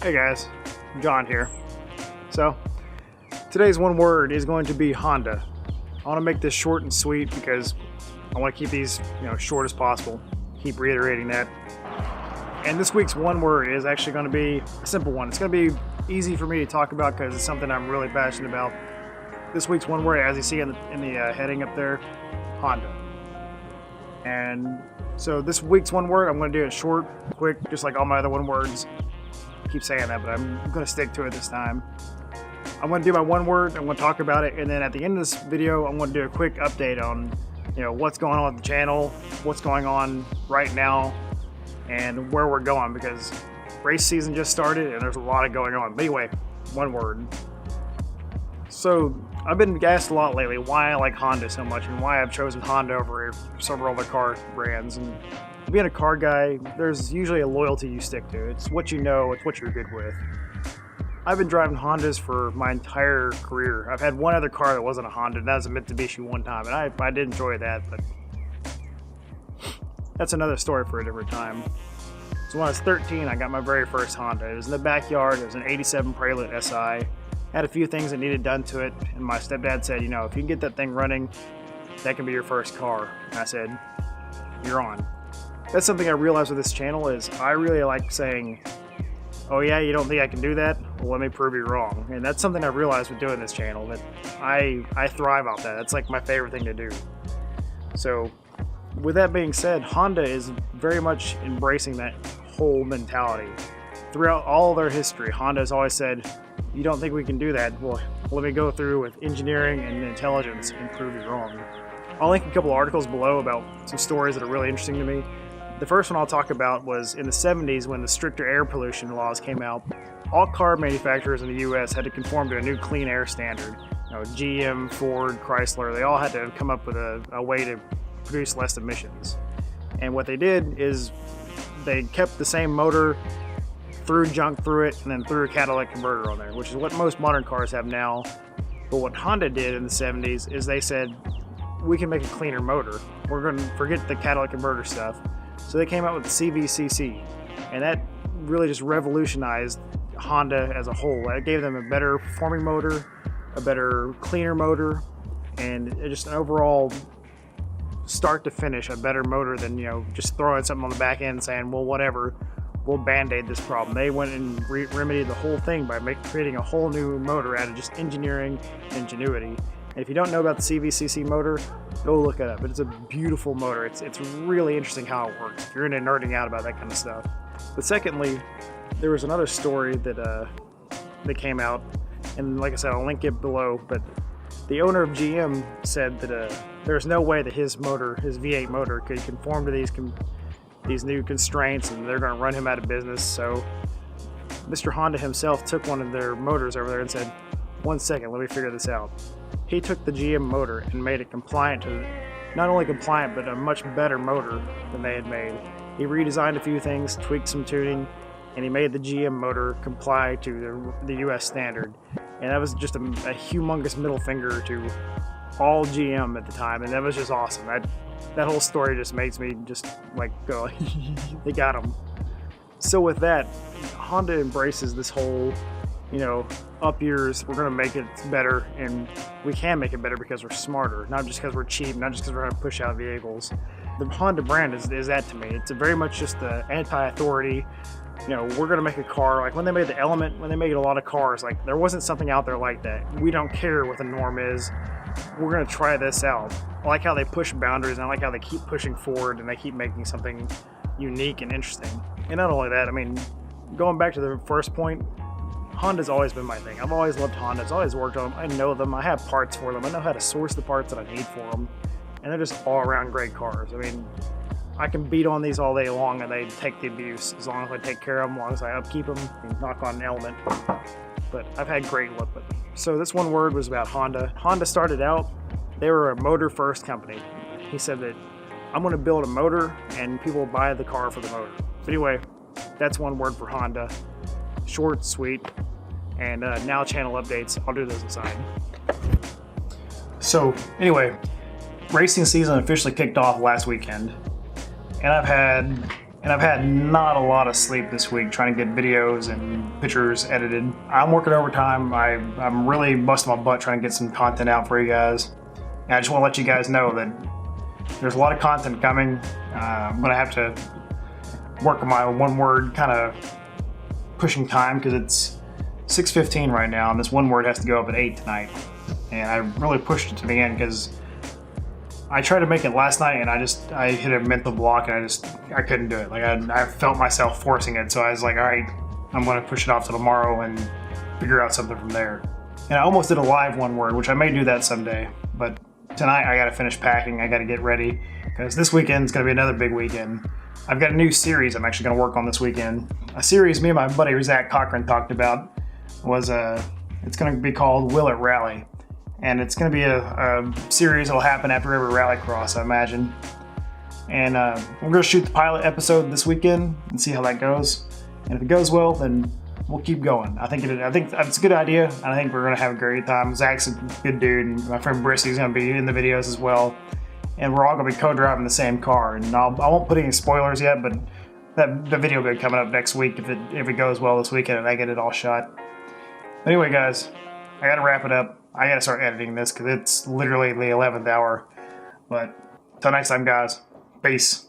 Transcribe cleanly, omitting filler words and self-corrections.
Hey guys, John here. So, today's one word is going to be Honda. I want to make this short and sweet because I want to keep these, short as possible. Keep reiterating that. And this week's one word is actually going to be a simple one. It's going to be easy for me to talk about because it's something I'm really passionate about. This week's one word, as you see in the heading up there, Honda. And so this week's one word, I'm going to do it short, quick, just like all my other one words. I keep saying that, but I'm going to stick to it this time. I'm going to do my one word, I'm going to talk about it, and then at the end of this video, I'm going to do a quick update on, what's going on with the channel, what's going on right now, and where we're going, because race season just started and there's a lot of going on. But anyway, one word. So I've been asked a lot lately why I like Honda so much and why I've chosen Honda over several other car brands. And being a car guy, there's usually a loyalty you stick to. It's what you know, it's what you're good with. I've been driving Hondas for my entire career. I've had one other car that wasn't a Honda, and that was a Mitsubishi one time, and I did enjoy that, but that's another story for a different time. So when I was 13, I got my very first Honda. It was in the backyard. It was an 87 Prelude SI. Had a few things that needed done to it, and my stepdad said, if you can get that thing running, that can be your first car. And I said, you're on. That's something I realized with this channel is I really like saying, oh yeah, you don't think I can do that? Well, let me prove you wrong. And that's something I realized with doing this channel, that I thrive off that. That's like my favorite thing to do. So with that being said, Honda is very much embracing that whole mentality. Throughout all their history, Honda has always said, you don't think we can do that? Well, let me go through with engineering and intelligence and prove you wrong. I'll link a couple articles below about some stories that are really interesting to me. The first one I'll talk about was in the 70s when the stricter air pollution laws came out. All car manufacturers in the US had to conform to a new clean air standard. GM, Ford, Chrysler, they all had to come up with a way to produce less emissions. And what they did is they kept the same motor, threw junk through it, and then threw a catalytic converter on there, which is what most modern cars have now. But what Honda did in the 70s is they said, we can make a cleaner motor. We're going to forget the catalytic converter stuff. So they came out with the CVCC, and that really just revolutionized Honda as a whole. It gave them a better performing motor, a better, cleaner motor, and just an overall start to finish a better motor than just throwing something on the back end and saying, well, whatever, we'll band-aid this problem. They went and remedied the whole thing by creating a whole new motor out of just engineering and ingenuity. And if you don't know about the CVCC motor, go look it up. It's a beautiful motor. It's really interesting how it works if you're into nerding out about that kind of stuff. But secondly, there was another story that came out, and like I said, I'll link it below, but the owner of GM said that there's no way that his motor, his V8 motor, could conform to these new constraints, and they're going to run him out of business. So Mr. Honda himself took one of their motors over there and said, 1 second, let me figure this out. He took the GM motor and made it compliant to, not only compliant, but a much better motor than they had made. He redesigned a few things, tweaked some tuning, and he made the GM motor comply to the US standard. And that was just a humongous middle finger to all GM at the time, and that was just awesome. That whole story just makes me just like go, they got him. So with that, Honda embraces this whole, up yours, we're going to make it better, and we can make it better because we're smarter, not just because we're cheap, not just because we're going to push out vehicles. The Honda brand is that to me. It's very much just the anti-authority. We're going to make a car, like when they made the Element, when they made a lot of cars, like there wasn't something out there like that. We don't care what the norm is. We're going to try this out. I like how they push boundaries, and I like how they keep pushing forward and they keep making something unique and interesting. And not only that, going back to the first point, Honda's always been my thing. I've always loved Hondas. I've always worked on them. I know them. I have parts for them. I know how to source the parts that I need for them. And they're just all-around great cars. I can beat on these all day long and they take the abuse as long as I take care of them, as long as I upkeep them and knock on an element. But I've had great luck with them. So this one word was about Honda. Honda started out, they were a motor-first company. He said that I'm going to build a motor and people will buy the car for the motor. But anyway, that's one word for Honda. Short, sweet, and now channel updates. I'll do those aside. So anyway, racing season officially kicked off last weekend, and I've had and I've had not a lot of sleep this week trying to get videos and pictures edited. I'm working overtime. I'm really busting my butt trying to get some content out for you guys. And I just want to let you guys know that there's a lot of content coming. I'm going to have to work on my one word kind of pushing time because it's 6:15 right now, and this one word has to go up at 8 tonight. And I really pushed it to the end because I tried to make it last night and I hit a mental block and I couldn't do it. Like I felt myself forcing it, so I was like, all right, I'm going to push it off to tomorrow and figure out something from there. And I almost did a live one word, which I may do that someday, but tonight I got to finish packing. I got to get ready because this weekend's going to be another big weekend. I've got a new series I'm actually going to work on this weekend. A series me and my buddy Zach Cochran talked about was it's going to be called Will It Rally. And it's going to be a series that will happen after every rallycross, I imagine. And we're going to shoot the pilot episode this weekend and see how that goes. And if it goes well, then we'll keep going. I think it's a good idea. And I think we're going to have a great time. Zach's a good dude, and my friend Brissy's going to be in the videos as well. And we're all going to be co-driving the same car. And I won't put any spoilers yet, but the video will be coming up next week if it goes well this weekend and I get it all shot. Anyway, guys, I got to wrap it up. I gotta start editing this because it's literally the 11th hour. But until next time, guys, peace.